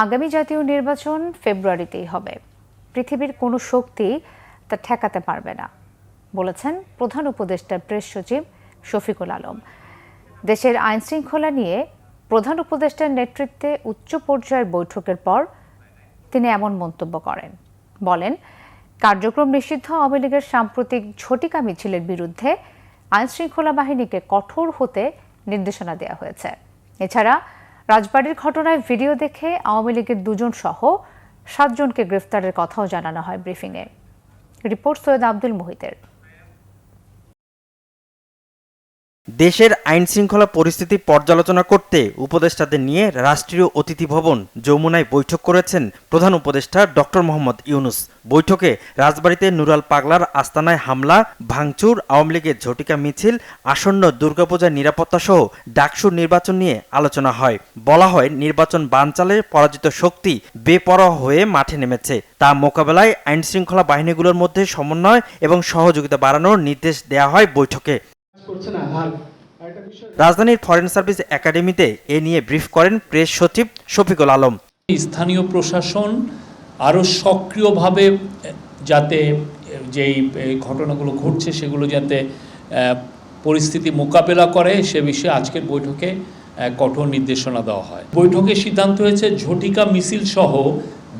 আগামী জাতীয় নির্বাচন ফেব্রুয়ারিতেই হবে। পৃথিবীর কোনো শক্তি তা ঠেকাতে পারবে না, বলেছেন প্রধান উপদেষ্টা প্রেস সচিব শফিকুল আলম। দেশের আইনশৃঙ্খলা নিয়ে প্রধান উপদেষ্টার নেতৃত্বে উচ্চ পর্যায়ের বৈঠকের পর তিনি এমন মন্তব্য করেন। বলেন, কার্যক্রম নিষিদ্ধ আওয়ামী লীগের সাম্প্রতিক ঝটিকা মিছিলের বিরুদ্ধে আইনশৃঙ্খলা বাহিনীকে কঠোর হতে নির্দেশনা দেওয়া হয়েছে। এছাড়া রাজবাড়ীর ঘটনায় ভিডিও দেখে আওয়ামী লীগের 2 জন সহ 7 জনকে গ্রেফতারের কথাও জানানো হয় ব্রিফিংয়ে। রিপোর্ট সৈয়দ আব্দুল মুহিতের। দেশের আইনশৃঙ্খলা পরিস্থিতি পর্যালোচনা করতে উপদেষ্টাদের নিয়ে রাষ্ট্রীয় অতিথি ভবন যমুনায় বৈঠক করেছেন প্রধান উপদেষ্টা ডক্টর মোহাম্মদ ইউনূস। বৈঠকে রাজবাড়ীতে নুরাল পাগলার আস্তানায় হামলা, ভাঙচুর, আওয়ামী লীগের ঝটিকা মিছিল, আসন্ন দুর্গাপূজার নিরাপত্তা সহ ডাকসুর নির্বাচন নিয়ে আলোচনা হয়। বলা হয়, নির্বাচন বানচালে পরাজিত শক্তি বেপরোয়া হয়ে মাঠে নেমেছে। তা মোকাবেলায় আইনশৃঙ্খলা বাহিনীগুলোর মধ্যে সমন্বয় এবং সহযোগিতা বাড়ানোর নির্দেশ দেওয়া হয় বৈঠকে। রাজধানীর ফরেন সার্ভিস একাডেমিতে এ নিয়ে ব্রিফ করেন প্রেস সচিব শফিকুল আলম। স্থানীয় প্রশাসন আরও সক্রিয়ভাবে যাতে যেই ঘটনাগুলো ঘটছে সেগুলো যাতে পরিস্থিতি মোকাবেলা করে সে বিষয়ে আজকের বৈঠকে কঠোর নির্দেশনা দেওয়া হয়। বৈঠকে সিদ্ধান্ত হয়েছে ঝটিকা মিছিল সহ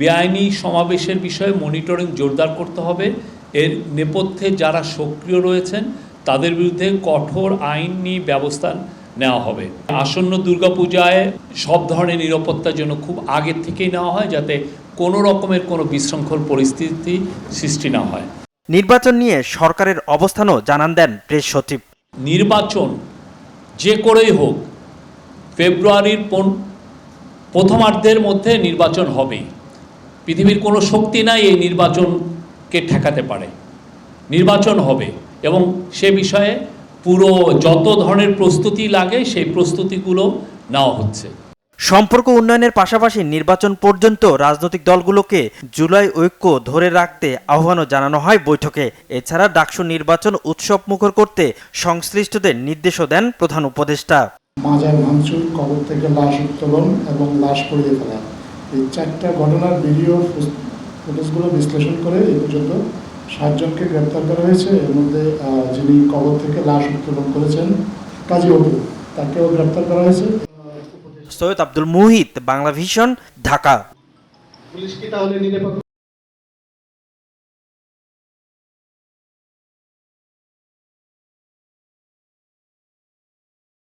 বেআইনি সমাবেশের বিষয়ে মনিটরিং জোরদার করতে হবে। এর নেপথ্যে যারা সক্রিয় রয়েছেন তাদের বিরুদ্ধে কঠোর আইনি ব্যবস্থা নেওয়া হবে। আসন্ন দুর্গাপূজায় সব ধরনের নিরাপত্তার জন্য খুব আগের থেকেই নেওয়া হয়, যাতে কোনো রকমের কোনো বিশৃঙ্খল পরিস্থিতি সৃষ্টি না হয়। নির্বাচন নিয়ে সরকারের অবস্থানও জানান দেন প্রেস সচিব। নির্বাচন যে করেই হোক ফেব্রুয়ারির প্রথমার্ধের মধ্যে নির্বাচন হবেই। পৃথিবীর কোনো শক্তি নাই এই নির্বাচনকে ঠেকাতে পারে। নির্বাচন হবে এবং সে বিষয়ে পুরো যত ধরনের প্রস্তুতি লাগে সেই প্রস্তুতিগুলো নেওয়া হচ্ছে। সম্পর্ক উন্নয়নের পাশাপাশি নির্বাচন পর্যন্ত রাজনৈতিক দলগুলোকে জুলাই ঐক্য ধরে রাখতে আহ্বানও জানানো হয় বৈঠকে। এছাড়া ডাকসু নির্বাচন উৎসব মুখর করতে সংশ্লিষ্টদের নির্দেশও দেন প্রধান উপদেষ্টা। মাজার ভাঙচুর, কবর থেকে লাশ উত্তোলন এবং লাশ পড়িয়ে ফেলা, এই 4টা ঘটনার ভিডিও ফুটেজগুলো বিশ্লেষণ করে এই পর্যন্ত 7 জনকে গ্রেপ্তার করা হয়েছে। এর মধ্যে যিনি কবর থেকে লাশ উত্তোলন করেছেন কাজী অপু, তাকেও গ্রেপ্তার করা হয়েছে। সৈয়দ আব্দুল মুহিত, বাংলা ভিশন, ঢাকা। পুলিশ কি তাহলে নিরাপত্তা